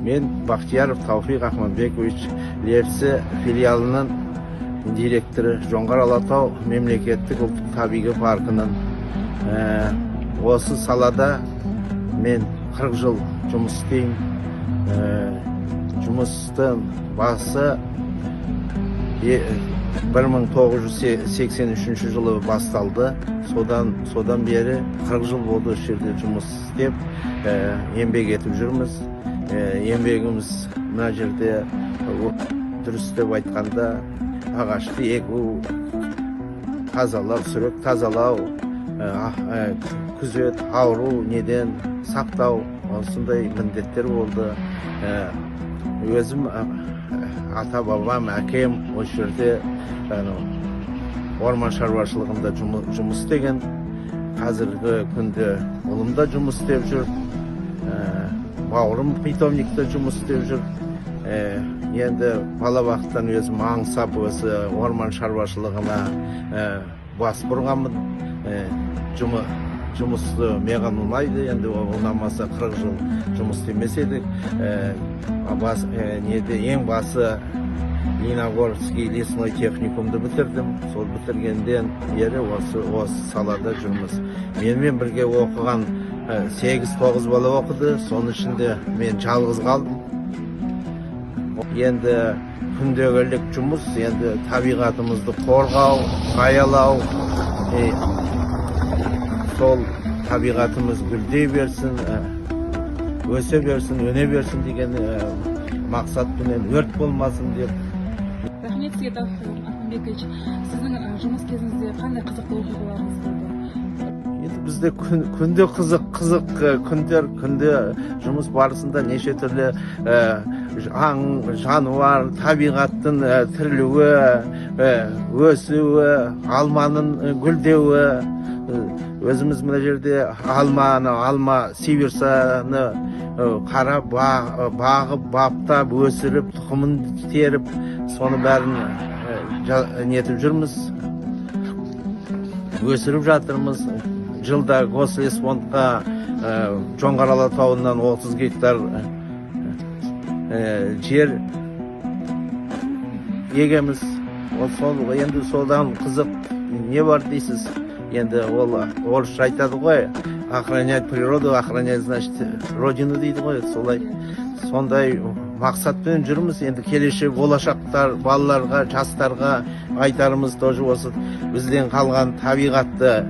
Мен Бақтияров Тауфиқ Ахмадбекович Лепсі филиалының директоры, Жоңғар Алатау мемлекеттік ұлттық табиғи паркының. Осы салада мен 40 жыл жұмыс істеймін. Жұмыстың басы 1983 жылы басталды. Содан бері 40 жыл болды жерде жұмыс істеп, еңбек етіп жүрміз. Еңбегіміз мына жерде дұрыс деп айтқанда ағашты егу, тазалау, сүрек тазалау, күзет, ауру неден сақтау, осындай міндеттер болды. Өзім ата бабам, әкем осы жерде орман шаруашылығында жұмыс істеген. Қазіргі күнде ұлым да жұмыс істеп жүр. Бауырым питомникте жұмыс істеп жүр. Енді балабақтан өзім аңсап осы орман шаруашылығына бас бұрғанмын. Жұмысты маған ұнайды, енді ұнамаса 40 жыл жұмыс істемес едік. Ең басы Лениногорский лесной техникумды бітірдім. Сол бітіргенден бері осы салада жүрміз. Менімен бірге оқыған 8-9 бала оқыды. Соның ішінде мен жалғыз қалдым. Енді күнделік жұмыс, енді табиғатымызды қорғау, аялау, сол табиғатымыз гүлдей берсін, өсе берсін, өне берсін деген мақсатпен өрт болмасын деп. Рахмет сізге, Тауфиқ Ахмадбекович. Сіздің жұмыс кезіңізде қандай қызықты оқиғаларыңыз болды? Енді бізде күнде қызық күнде жұмыс барысында неше түрлі жануар, табиғаттың тірілуі, өсуі, алманың гүлдеуі. Өзіміз мына жерде алма сиверсаны қарап, бағып, баптап, өсіріп, тұқымын теріп, соны бәрін нетіп жүрміз, өсіріп жатырмыз. Жылда Гослесфондқа Жоңғар Алатауынан 30 гектар жер егеміз. Енді содан қызық не бар дейсіз? Енді ол орысша айтады ғой, охранять природу, охранять, значит, родину дейді ғой, солай. Сондай мақсатпен жүрміз. Енді келешек болашақтар балаларға, жастарға айтарымыз тоже осы бізден қалған табиғатты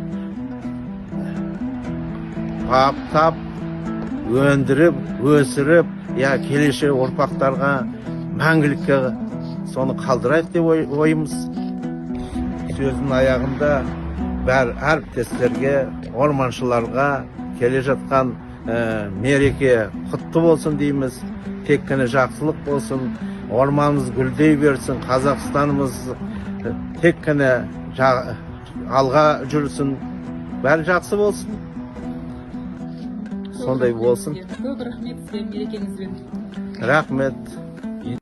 баптап, өндіріп, өсіріп, келешек ұрпақтарға мәңгілікке соны қалдырайық деп ойымыз. Сөздің аяғында әріптестерге, орманшыларға келе жатқан мереке құтты болсын дейміз. Тек қана жақсылық болсын, орманымыз гүлдей берсін, Қазақстанымыз тек қана алға жүрсін, бәрі жақсы болсын. Сондай болсын. Көп рахмет сізге мерекеңізбен. Рахмет.